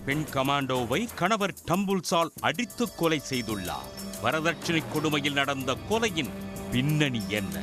பெண் கமாண்டோவை கணவர் டம்புல்ஸால் அடித்து கொலை செய்துள்ளார். வரதட்சணை கொடுமையில் நடந்த கொலையின் பின்னணி என்ன?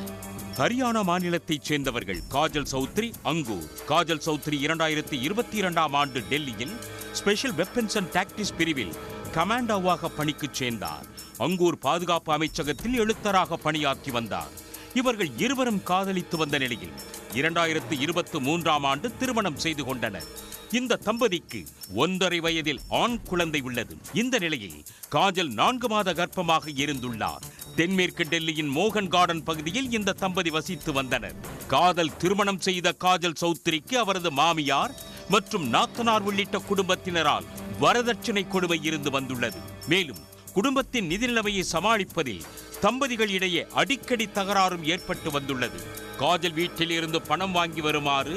ஹரியானா மாநிலத்தைச் சேர்ந்தவர்கள் காஜல் சௌத்ரி, அங்கூர். காஜல் சௌத்ரி 2022ஆம் ஆண்டு டெல்லியில் ஸ்பெஷல் வெப்பன்ஸ் அண்ட் டாக்டிக்ஸ் பிரிவில் கமாண்டோவாக பணிக்குச் சேர்ந்தார். அங்கூர் பாதுகாப்பு அமைச்சகத்தில் எழுத்தராக பணியாற்றி வந்தார். இவர்கள் இருவரும் காதலித்து வந்த நிலையில் 2023ஆம் ஆண்டு திருமணம் செய்து கொண்டனர். இந்த தம்பதிக்கு 1.5 வயதில் ஆண் குழந்தை உள்ளது. இந்த நிலையில் காஜல் 4 மாத கர்ப்பமாக இருந்துள்ளார். தென்மேற்கு டெல்லியின் மோகன் கார்டன் பகுதியில் இந்த தம்பதி வசித்து வந்தனர். காதல் திருமணம் செய்த காஜல் சௌத்ரிக்கு அவரது மாமியார் மற்றும் நாத்தனார் உள்ளிட்ட குடும்பத்தினரால் வரதட்சணை கொடுமை இருந்து வந்துள்ளது. மேலும் குடும்பத்தின் நிதி நிலைமையை சமாளிப்பதில் தம்பதிகள் இடையே அடிக்கடி தகராறும் ஏற்பட்டு வந்துள்ளது. காஜல் வீட்டில் இருந்து பணம் வாங்கி வருமாறு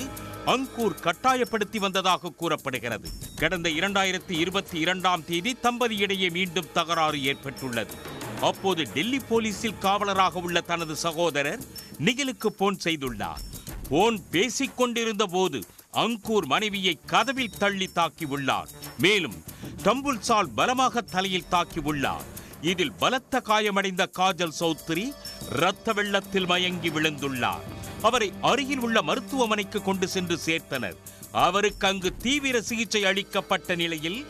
அங்கூர் கட்டாயப்படுத்தி வந்ததாக கூறப்படுகிறது. கடந்த 2022ஆம் தேதி தம்பதியிடையே மீண்டும் தகராறு ஏற்பட்டுள்ளது. அப்போது டெல்லி போலீசில் காவலராக உள்ள தனது சகோதரர் நிகிலுக்கு போன் செய்துள்ளார். போன் பேசிக் கொண்டிருந்த போது அங்கூர் மனைவியை கதவில் தள்ளி தாக்கி உள்ளார். மேலும் டம்புல்ஸால் பலமாக தலையில் தாக்கி உள்ளார். இதில் பலத்த காயமடைந்த காஜல் சௌத்ரி இரத்த வெள்ளத்தில் மயங்கி விழுந்துள்ளார். அவரை அருகில் உள்ள மருத்துவமனைக்கு கொண்டு சென்று சேர்த்தனர். அவருக்கு அங்கு தீவிர சிகிச்சை அளிக்கப்பட்ட நிலையில்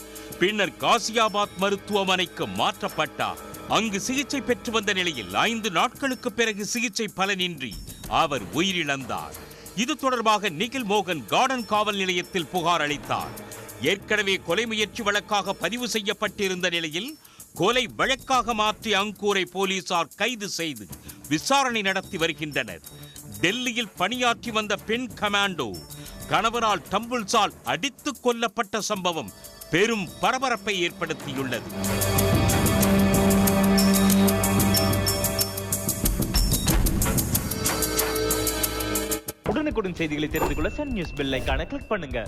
பின்னர் காசியாபாத் மருத்துவமனைக்கு மாற்றப்பட்டார். அங்கு சிகிச்சை பெற்று வந்த நிலையில் 5 நாட்களுக்கு பிறகு சிகிச்சை பலனின்றி அவர் உயிரிழந்தார். இது தொடர்பாக நிகில் மோகன் கார்டன் காவல் நிலையத்தில் புகார் அளித்தார். ஏற்கனவே கொலை முயற்சி வழக்காக பதிவு செய்யப்பட்டிருந்த நிலையில் கொலை வழக்காக மாற்றி அங்கூரை போலீசார் கைது செய்து விசாரணை நடத்தி வருகின்றனர். டெல்லியில் பணியாற்றி வந்த பெண் கமாண்டோ கணவரால் டம்புல்ஸால் அடித்து கொல்லப்பட்ட சம்பவம் பெரும் பரபரப்பை ஏற்படுத்தியுள்ளது. உடனுக்குடன் செய்திகளை தெரிந்து கொள்ள சன் நியூஸ் பெல் ஐகானை கிளிக் பண்ணுங்க.